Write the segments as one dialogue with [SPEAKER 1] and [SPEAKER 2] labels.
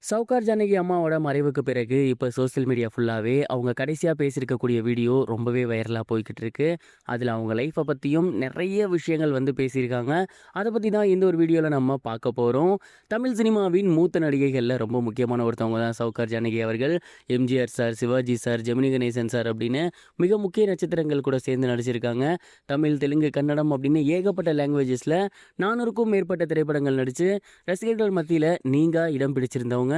[SPEAKER 1] சவுகார் ஜானகி அம்மாவோட மறைவுக்கு பிறகு இப்போ சோஷியல் மீடியா ஃபுல்லாகவே அவங்க கடைசியாக பேசியிருக்கக்கூடிய வீடியோ ரொம்பவே வைரலாக போய்கிட்டு இருக்கு. அதில் அவங்க லைஃப்பை பற்றியும் நிறைய விஷயங்கள் வந்து பேசியிருக்காங்க. அதை பற்றி தான் இந்த ஒரு வீடியோவில் நம்ம பார்க்க போகிறோம். தமிழ் சினிமாவின் மூத்த நடிகைகளில் ரொம்ப முக்கியமான ஒருத்தவங்க தான் சவுகார் ஜானகி அவர்கள். MGR sir, Sivaji sir, Gemini Ganesan sir அப்படின்னு மிக முக்கிய நட்சத்திரங்கள் கூட சேர்ந்து நடிச்சிருக்காங்க. தமிழ், தெலுங்கு, கன்னடம் அப்படின்னு ஏகப்பட்ட லாங்குவேஜஸில் 400க்கும் மேற்பட்ட திரைப்படங்கள் நடித்து ரசிகர்கள் மத்தியில் நீங்கா இடம் பிடிச்சிருந்தவங்க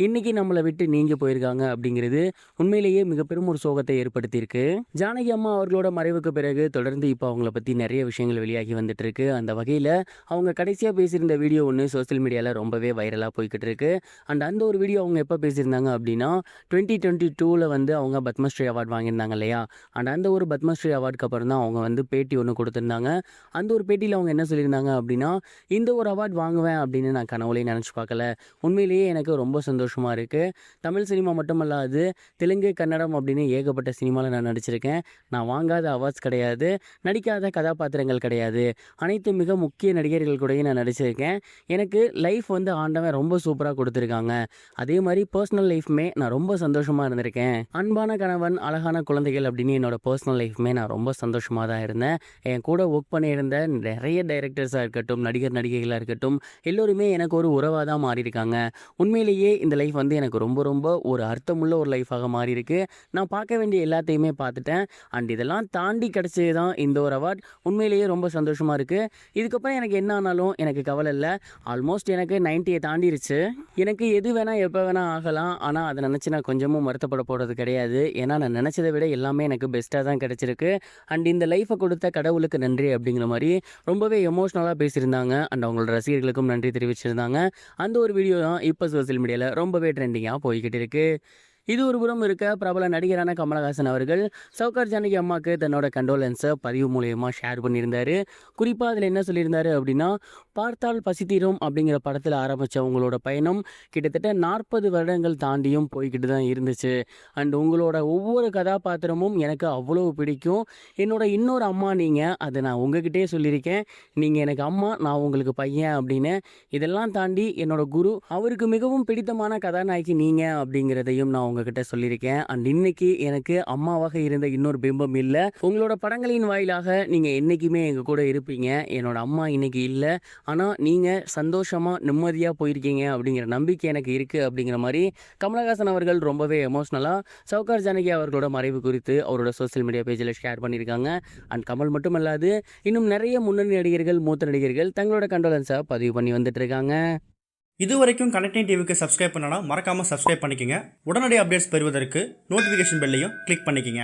[SPEAKER 1] இன்னைக்கு நம்மளை விட்டு நீங்க போயிருக்காங்க அப்படிங்கிறது உண்மையிலேயே மிக பெரும் ஒரு சோகத்தை ஏற்படுத்தியிருக்கு. ஜானகி அம்மா அவர்களோட மறைவுக்கு பிறகு தொடர்ந்து இப்போ அவங்கள பத்தி நிறைய விஷயங்கள் வெளியாகி வந்துட்டு இருக்கு. அந்த வகையில அவங்க கடைசியா பேசியிருந்த வீடியோ ஒன்று சோசியல் மீடியால ரொம்பவே வைரலா போய்கிட்டு இருக்கு. அந்த ஒரு வீடியோ அவங்க எப்போ பேசியிருந்தாங்க அப்படின்னா 2022ல வந்து அவங்க பத்மஸ்ரீ அவார்டு வாங்கியிருந்தாங்க இல்லையா. அந்த ஒரு பத்மஸ்ரீ அவார்டுக்கு அப்புறம் தான் அவங்க வந்து பேட்டி ஒன்று கொடுத்துருந்தாங்க. அந்த ஒரு பேட்டியில் அவங்க என்ன சொல்லியிருந்தாங்க அப்படின்னா, இந்த ஒரு அவார்டு வாங்குவேன் அப்படின்னு நான் கனவுலையும் நினச்சி பார்க்கல. உண்மையிலேயே எனக்கு ரொம்ப சந்தோஷமாக இருக்குது. தமிழ் சினிமா மட்டுமல்லாது தெலுங்கு, கன்னடம் அப்படின்னு ஏகப்பட்ட சினிமாவில் நான் நடிச்சிருக்கேன். நான் வாங்காத அவார்ட்ஸ் கிடையாது, நடிக்காத கதாபாத்திரங்கள் கிடையாது. அனைத்து மிக முக்கிய நடிகர்கள் கூடயும் நான் நடிச்சிருக்கேன். எனக்கு லைஃப் வந்து ஆண்டவன் ரொம்ப சூப்பராக கொடுத்துருக்காங்க. அதே மாதிரி பர்சனல் லைஃப்மே நான் ரொம்ப சந்தோஷமாக இருந்திருக்கேன். அன்பான கணவன், அழகான குழந்தைகள் அப்படின்னு என்னோட பர்சனல் லைஃப்மே நான் ரொம்ப சந்தோஷமாக தான் இருந்தேன். என் கூட ஒர்க் பண்ணியிருந்த நிறைய டைரக்டர்ஸாக இருக்கட்டும், நடிகர் நடிகைகளாக இருக்கட்டும், எல்லோருமே எனக்கு ஒரு உறவாக தான் மாறியிருக்காங்க. உண்மையிலேயே இந்த லைஃப் வந்து எனக்கு ரொம்ப ரொம்ப ஒரு அர்த்தமுள்ள ஒரு லைஃபாக மாறி இருக்கு. நான் பார்க்க வேண்டிய எல்லாத்தையுமே பார்த்துட்டேன். இதெல்லாம் தாண்டி கிடச்சது தான் இந்த ஒரு அவார்ட். உண்மையிலேயே ரொம்ப சந்தோஷமாக இருக்குது. இதுக்கப்புறம் எனக்கு என்ன ஆனாலும் எனக்கு கவலை இல்லை. ஆல்மோஸ்ட் எனக்கு 90 தாண்டிருச்சு. எனக்கு எது வேணால் எப்போ வேணால் ஆகலாம். ஆனால் அதை நினச்சி நான் கொஞ்சமும் வருத்தப்பட போகிறது கிடையாது. ஏன்னா நான் நினச்சதை விட எல்லாமே எனக்கு பெஸ்ட்டாக தான் கிடச்சிருக்கு. இந்த லைஃப்பை கொடுத்த கடவுளுக்கு நன்றி அப்படிங்கிற மாதிரி ரொம்பவே எமோஷ்னலாக பேசியிருந்தாங்க. அவங்களோட ரசிகர்களுக்கும் நன்றி தெரிவிச்சிருந்தாங்க. அந்த ஒரு வீடியோ தான் இப்போ சோசியல் மீடியாவில் ரொம்பவே ட்ரெண்டிங்காக போய்கிட்டு இருக்கு. இது ஒரு புறம் இருக்க, பிரபல நடிகரான கமலஹாசன் அவர்கள் சவுகார் ஜானகி அம்மாவுக்கு தன்னோட கண்டோலன்ஸை பதிவு மூலயமா ஷேர் பண்ணியிருந்தாரு. குறிப்பாக அதில் என்ன சொல்லியிருந்தாரு அப்படின்னா, பார்த்தால் பசி தீரும் அப்படிங்கிற படத்தில் ஆரம்பித்த உங்களோட பயணம் கிட்டத்தட்ட 40 வருடங்கள் தாண்டியும் போய்கிட்டு தான் இருந்துச்சு. உங்களோட ஒவ்வொரு கதாபாத்திரமும் எனக்கு அவ்வளோ பிடிக்கும். என்னோட இன்னொரு அம்மா நீங்கள், அதை நான் உங்ககிட்டே சொல்லியிருக்கேன். நீங்கள் எனக்கு அம்மா, நான் உங்களுக்கு பையன் அப்படின்னு. இதெல்லாம் தாண்டி என்னோட குரு, அவருக்கு மிகவும் பிடித்தமான கதாநாயகி நீங்கள் அப்படிங்கிறதையும் நான் உங்ககிட்ட சொல்லியிருக்கேன். இன்னைக்கு எனக்கு அம்மாவாக இருந்த இன்னொரு பிம்பம் இல்லை. உங்களோட படங்களின் வாயிலாக நீங்கள் என்றைக்குமே எங்கள் கூட இருப்பீங்க. என்னோட அம்மா இன்னைக்கு இல்லை, ஆனால் நீங்கள் சந்தோஷமாக நிம்மதியாக போயிருக்கீங்க அப்படிங்கிற நம்பிக்கை எனக்கு இருக்குது அப்படிங்கிற மாதிரி கமலஹாசன் அவர்கள் ரொம்பவே எமோஷ்னலாக சவுகார் ஜானகி அவர்களோட மறைவு குறித்து அவரோட சோசியல் மீடியா பேஜில் ஷேர் பண்ணியிருக்காங்க. கமல் மட்டுமல்லாது இன்னும் நிறைய முன்னணி நடிகர்கள், மூத்த நடிகர்கள் தங்களோட கண்டோலன்ஸை பதிவு பண்ணி வந்துட்டு இருக்காங்க.
[SPEAKER 2] இது வரைக்கும் கனெக்டிங் டிவிக்கு சப்ஸ்கிரைப் பண்ணனா மறக்காமல் சப்ஸ்கிரைப் பண்ணிக்கங்க. உடனடி அப்டேட்ஸ் பெறுவதற்கு நோட்டிஃபிகேஷன் பெல்லையும் கிளிக் பண்ணிக்கங்க.